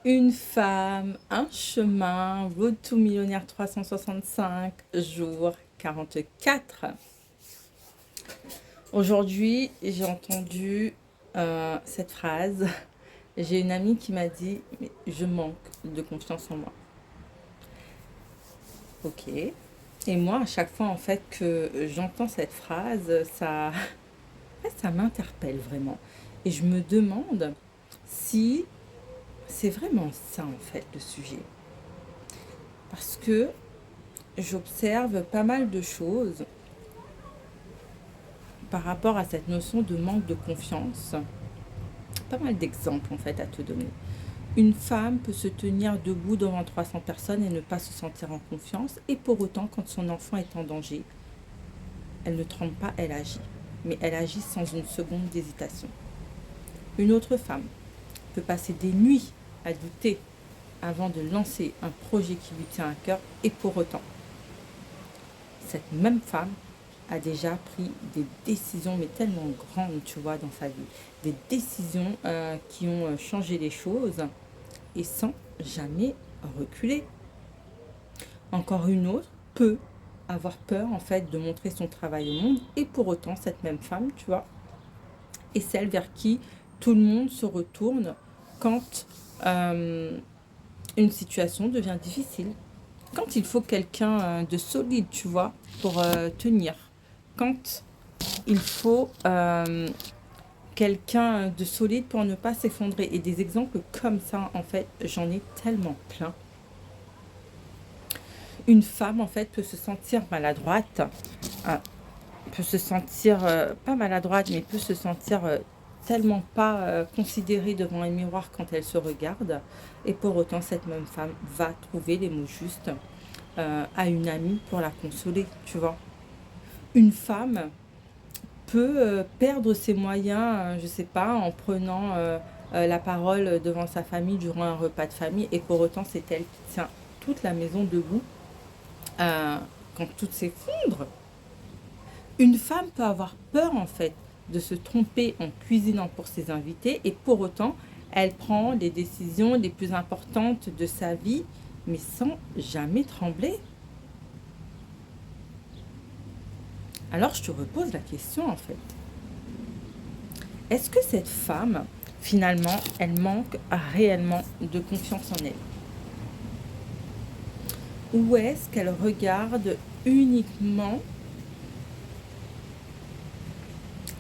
Une femme, un chemin, Road to Millionnaire 365, jour 44. Aujourd'hui, j'ai entendu cette phrase. J'ai une amie qui m'a dit, mais je manque de confiance en moi. Ok. Et moi, à chaque fois en fait que j'entends cette phrase, ça m'interpelle vraiment. Et je me demande si c'est vraiment ça en fait le sujet. Parce que j'observe pas mal de choses par rapport à cette notion de manque de confiance. Pas mal d'exemples en fait à te donner. Une femme peut se tenir debout devant 300 personnes et ne pas se sentir en confiance, et pour autant, quand son enfant est en danger, elle ne tremble pas, elle agit. Mais elle agit sans une seconde d'hésitation. Une autre femme peut passer des nuits à douter avant de lancer un projet qui lui tient à cœur, et pour autant, cette même femme a déjà pris des décisions, mais tellement grandes, tu vois, dans sa vie. Des décisions qui ont changé les choses et sans jamais reculer. Encore une autre peut avoir peur, en fait, de montrer son travail au monde. Et pour autant, cette même femme, tu vois, est celle vers qui tout le monde se retourne quand une situation devient difficile. Quand il faut quelqu'un de solide, tu vois, pour tenir. Quand il faut quelqu'un de solide pour ne pas s'effondrer. Et des exemples comme ça, en fait, j'en ai tellement plein. Une femme, en fait, peut se sentir maladroite, peut se sentir, pas maladroite, mais peut se sentir tellement pas considérée devant un miroir quand elle se regarde. Et pour autant, cette même femme va trouver les mots justes à une amie pour la consoler, tu vois. Une femme peut perdre ses moyens, je sais pas, en prenant la parole devant sa famille durant un repas de famille, et pour autant c'est elle qui tient toute la maison debout euh, quand tout s'effondre. Une femme peut avoir peur en fait de se tromper en cuisinant pour ses invités, et pour autant elle prend les décisions les plus importantes de sa vie, mais sans jamais trembler. Alors je te repose la question en fait. Est-ce que cette femme, finalement, elle manque réellement de confiance en elle? Ou est-ce qu'elle regarde uniquement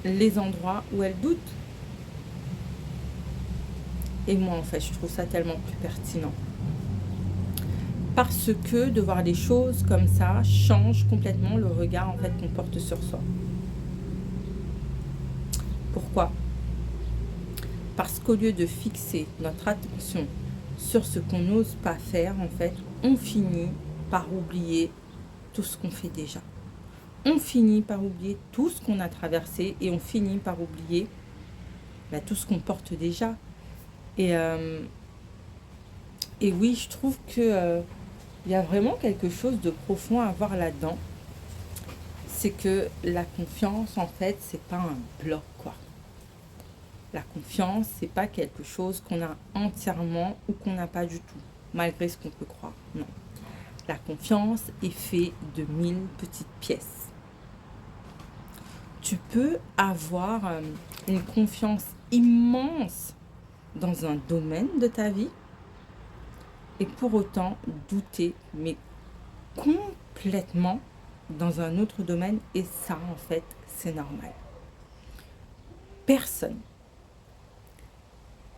les endroits où elle doute? Et moi, en fait, je trouve ça tellement plus pertinent. Parce que de voir les choses comme ça change complètement le regard en fait qu'on porte sur soi. Pourquoi? Parce qu'au lieu de fixer notre attention sur ce qu'on n'ose pas faire, en fait, on finit par oublier tout ce qu'on fait déjà. On finit par oublier tout ce qu'on a traversé, et on finit par oublier tout ce qu'on porte déjà. Et, et oui, je trouve que y a vraiment quelque chose de profond à voir là-dedans. C'est que la confiance, en fait, c'est pas un bloc, quoi. La confiance, c'est pas quelque chose qu'on a entièrement ou qu'on n'a pas du tout, malgré ce qu'on peut croire. Non. La confiance est faite de 1000 petites pièces. Tu peux avoir une confiance immense dans un domaine de ta vie et pour autant douter, mais complètement dans un autre domaine, et ça, en fait, c'est normal. Personne,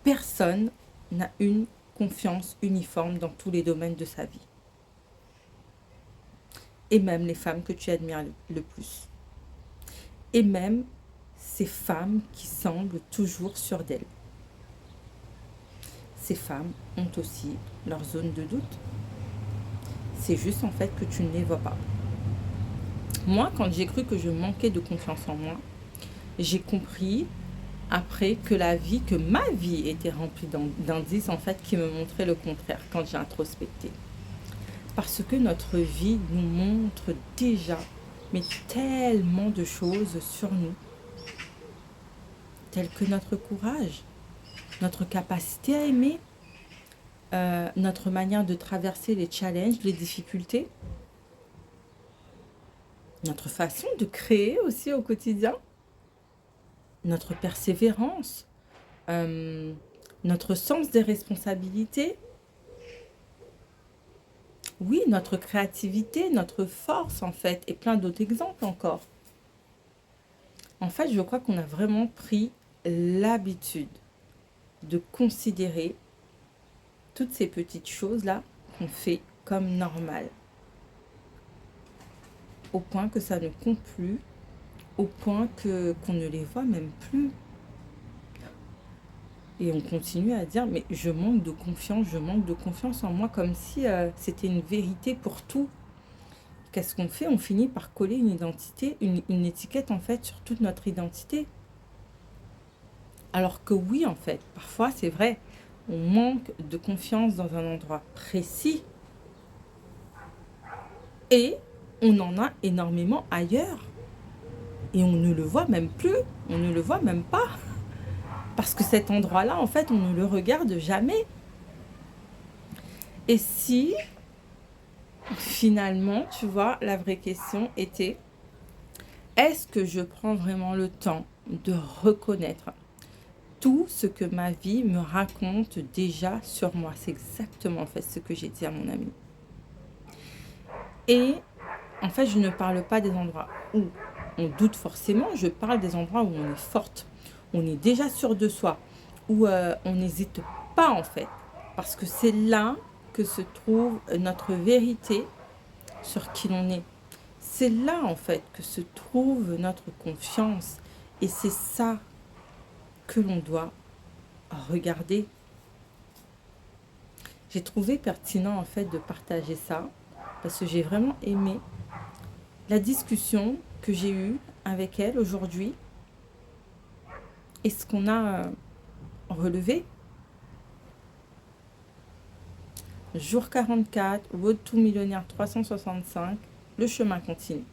personne n'a une confiance uniforme dans tous les domaines de sa vie. Et même les femmes que tu admires le plus. Et même ces femmes qui semblent toujours sûres d'elles. Ces femmes ont aussi leur zone de doute. C'est juste en fait que tu ne les vois pas. Moi, quand j'ai cru que je manquais de confiance en moi, j'ai compris après que ma vie était remplie d'indices en fait qui me montraient le contraire quand j'ai introspecté. Parce que notre vie nous montre déjà mais tellement de choses sur nous, telles que notre courage, notre capacité à aimer, notre manière de traverser les challenges, les difficultés, notre façon de créer aussi au quotidien, notre persévérance, notre sens des responsabilités, oui, notre créativité, notre force en fait, et plein d'autres exemples encore. En fait, je crois qu'on a vraiment pris l'habitude de considérer toutes ces petites choses-là qu'on fait comme normales, au point que ça ne compte plus, au point qu'on ne les voit même plus. Et on continue à dire, mais je manque de confiance en moi, comme si c'était une vérité pour tout. Qu'est-ce qu'on fait? On finit par coller une identité, une étiquette en fait sur toute notre identité. Alors que oui, en fait, parfois c'est vrai, on manque de confiance dans un endroit précis et on en a énormément ailleurs. Et on ne le voit même plus, on ne le voit même pas. Parce que cet endroit-là, en fait, on ne le regarde jamais. Et si, finalement, tu vois, la vraie question était, est-ce que je prends vraiment le temps de reconnaître tout ce que ma vie me raconte déjà sur moi? C'est exactement, en fait, ce que j'ai dit à mon ami. Et, en fait, je ne parle pas des endroits où on doute forcément, je parle des endroits où on est forte, on est déjà sûr de soi, où on n'hésite pas en fait, parce que c'est là que se trouve notre vérité sur qui l'on est. C'est là en fait que se trouve notre confiance, et c'est ça que l'on doit regarder. J'ai trouvé pertinent en fait de partager ça, parce que j'ai vraiment aimé la discussion que j'ai eue avec elle aujourd'hui, et ce qu'on a relevé. Jour 44, Road to Millionnaire 365, le chemin continue.